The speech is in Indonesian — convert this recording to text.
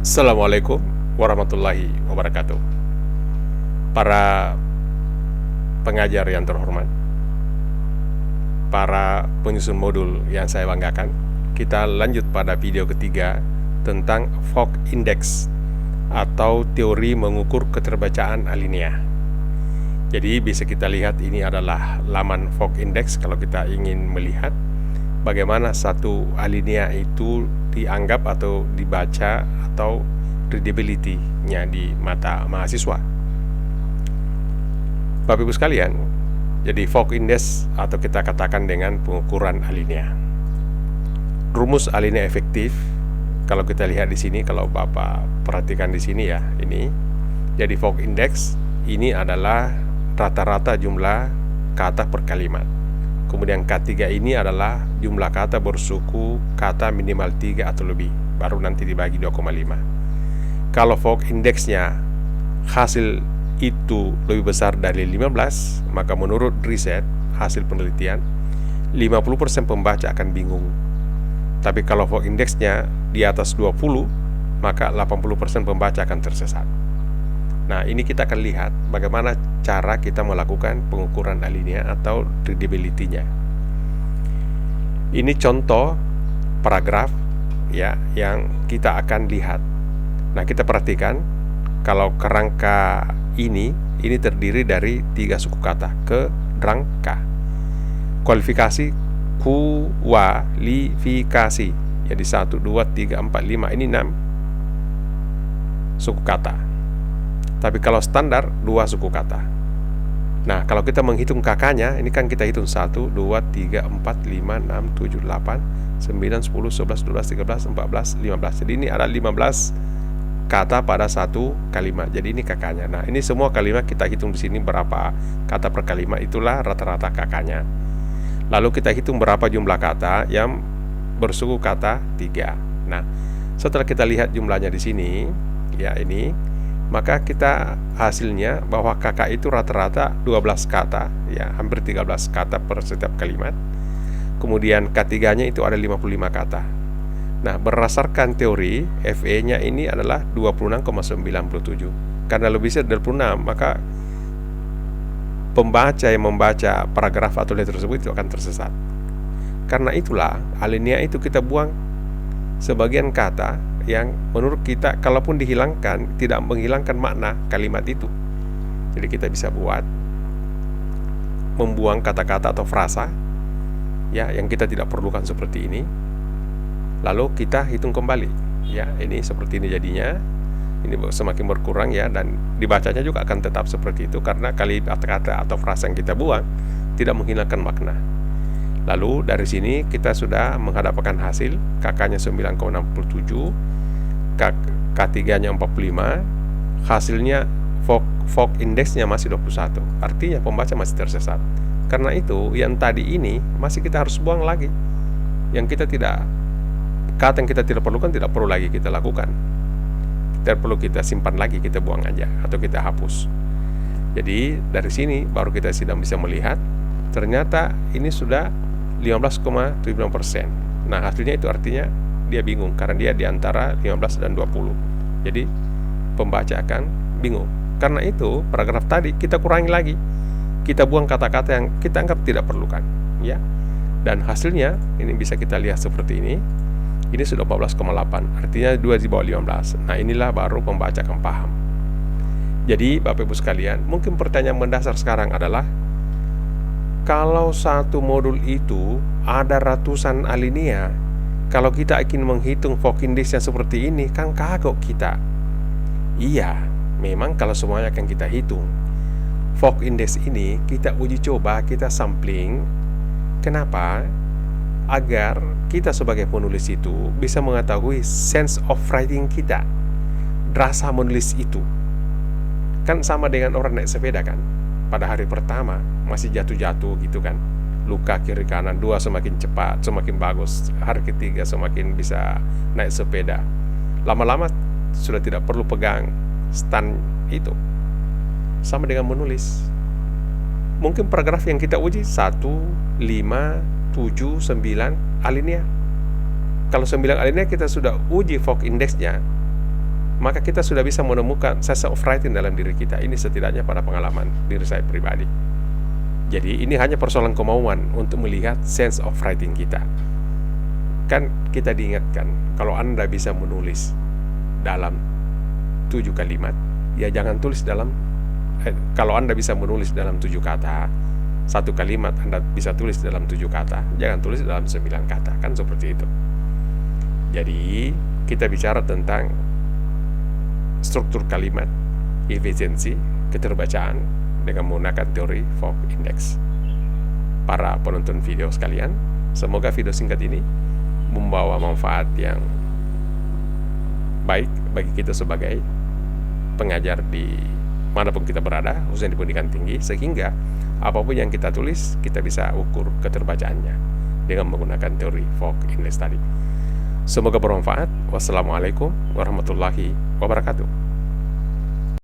Assalamualaikum warahmatullahi wabarakatuh. Para pengajar yang terhormat, para penyusun modul yang saya banggakan, kita lanjut pada video ketiga tentang Fogg Index atau teori mengukur keterbacaan alinea. Jadi bisa kita lihat ini adalah laman Fogg Index kalau kita ingin melihat bagaimana satu alinea itu dianggap atau dibaca atau readability-nya di mata mahasiswa. Bapak Ibu sekalian, jadi Fogg Index atau kita katakan dengan pengukuran alinea. Rumus alinea efektif kalau kita lihat di sini, kalau Bapak perhatikan di sini ya, ini. Jadi Fogg Index ini adalah rata-rata jumlah kata per kalimat. Kemudian K3 ini adalah jumlah kata bersuku kata minimal 3 atau lebih, baru nanti dibagi 2,5. Kalau Fogg Index-nya hasil itu lebih besar dari 15, maka menurut riset hasil penelitian 50% pembaca akan bingung. Tapi kalau Fogg Index-nya di atas 20, maka 80% pembaca akan tersesat. Nah, ini kita akan lihat bagaimana cara kita melakukan pengukuran alinea atau readability-nya. Ini contoh paragraf ya yang kita akan lihat. Nah, kita perhatikan kalau kerangka ini terdiri dari 3 suku kata, kerangka. Kualifikasi, kualifikasi. Jadi 1, 2, 3, 4, 5 ini 6 suku kata. Tapi kalau standar 2 suku kata. Nah, kalau kita menghitung kakaknya, ini kan kita hitung 1, 2, 3, 4, 5, 6, 7, 8, 9, 10, 11, 12, 13, 14, 15. Jadi ini ada 15 kata pada satu kalimat. Jadi ini kakaknya. Nah, ini semua kalimat kita hitung di sini berapa kata per kalimat, itulah rata-rata kakaknya. Lalu kita hitung berapa jumlah kata yang bersuku kata 3. Nah, setelah kita lihat jumlahnya di sini, ya ini, maka kita hasilnya bahwa kakak itu rata-rata 12 kata, ya hampir 13 kata per setiap kalimat. Kemudian K3-nya itu ada 55 kata. Nah, berdasarkan teori, FE-nya ini adalah 26,97. Karena lebih dari 26, maka pembaca yang membaca paragraf atau letter tersebut itu akan tersesat. Karena itulah, alinea itu kita buang sebagian kata yang menurut kita kalaupun dihilangkan tidak menghilangkan makna kalimat itu. Jadi kita bisa membuang kata-kata atau frasa ya yang kita tidak perlukan seperti ini. Lalu kita hitung kembali. Ya, ini seperti ini jadinya. Ini semakin berkurang ya, dan dibacanya juga akan tetap seperti itu karena kalimat kata atau frasa yang kita buang tidak menghilangkan makna. Lalu dari sini kita sudah menghadapkan hasil kakaknya 9,67, K3-nya 45, hasilnya Fogg Index-nya masih 21. Artinya pembaca masih tersesat. Karena itu yang tadi ini masih kita harus buang lagi. Kata yang kita tidak perlukan tidak perlu lagi kita lakukan. Tidak perlu kita simpan lagi, kita buang aja atau kita hapus. Jadi dari sini baru kita sudah bisa melihat ternyata ini sudah 15,75%. Nah, hasilnya itu artinya dia bingung karena dia di antara 15 dan 20. Jadi pembaca akan bingung. Karena itu paragraf tadi kita kurangi lagi. Kita buang kata-kata yang kita anggap tidak perlukan, ya. Dan hasilnya ini bisa kita lihat seperti ini. Ini sudah 14,8. Artinya 2 di bawah 15. Nah, inilah baru pembaca akan paham. Jadi Bapak Ibu sekalian, mungkin pertanyaan mendasar sekarang adalah kalau satu modul itu ada ratusan alinea, kalau kita ingin menghitung Fogg Index yang seperti ini, kan kagok kita. Iya, memang kalau semuanya akan kita hitung. Fogg Index ini kita uji coba, kita sampling. Kenapa? Agar kita sebagai penulis itu bisa mengetahui sense of writing kita, rasa menulis itu. Kan sama dengan orang naik sepeda kan. Pada hari pertama masih jatuh-jatuh gitu kan, luka kiri kanan, 2 semakin cepat, semakin bagus. Hari ketiga semakin bisa naik sepeda. Lama-lama sudah tidak perlu pegang stand itu. Sama dengan menulis. Mungkin paragraf yang kita uji 1, 5, 7, 9 alinea. Kalau 9 alinea kita sudah uji Fogg Index-nya, maka kita sudah bisa menemukan sense of writing dalam diri kita. Ini setidaknya pada pengalaman diri saya pribadi. Jadi ini hanya persoalan kemauan untuk melihat sense of writing kita. Kan kita diingatkan, kalau Anda bisa menulis dalam 7 kalimat, ya jangan tulis dalam kalau Anda bisa menulis dalam 7 kata, 1 kalimat Anda bisa tulis dalam 7 kata, jangan tulis dalam 9 kata, kan seperti itu. Jadi kita bicara tentang struktur kalimat, efisiensi, keterbacaan dengan menggunakan teori Fogg Index. Para penonton video sekalian, semoga video singkat ini membawa manfaat yang baik bagi kita sebagai pengajar di manapun kita berada, khususnya di pendidikan tinggi, sehingga apapun yang kita tulis, kita bisa ukur keterbacaannya dengan menggunakan teori Fogg Index tadi. Semoga bermanfaat. Wassalamualaikum warahmatullahi wabarakatuh.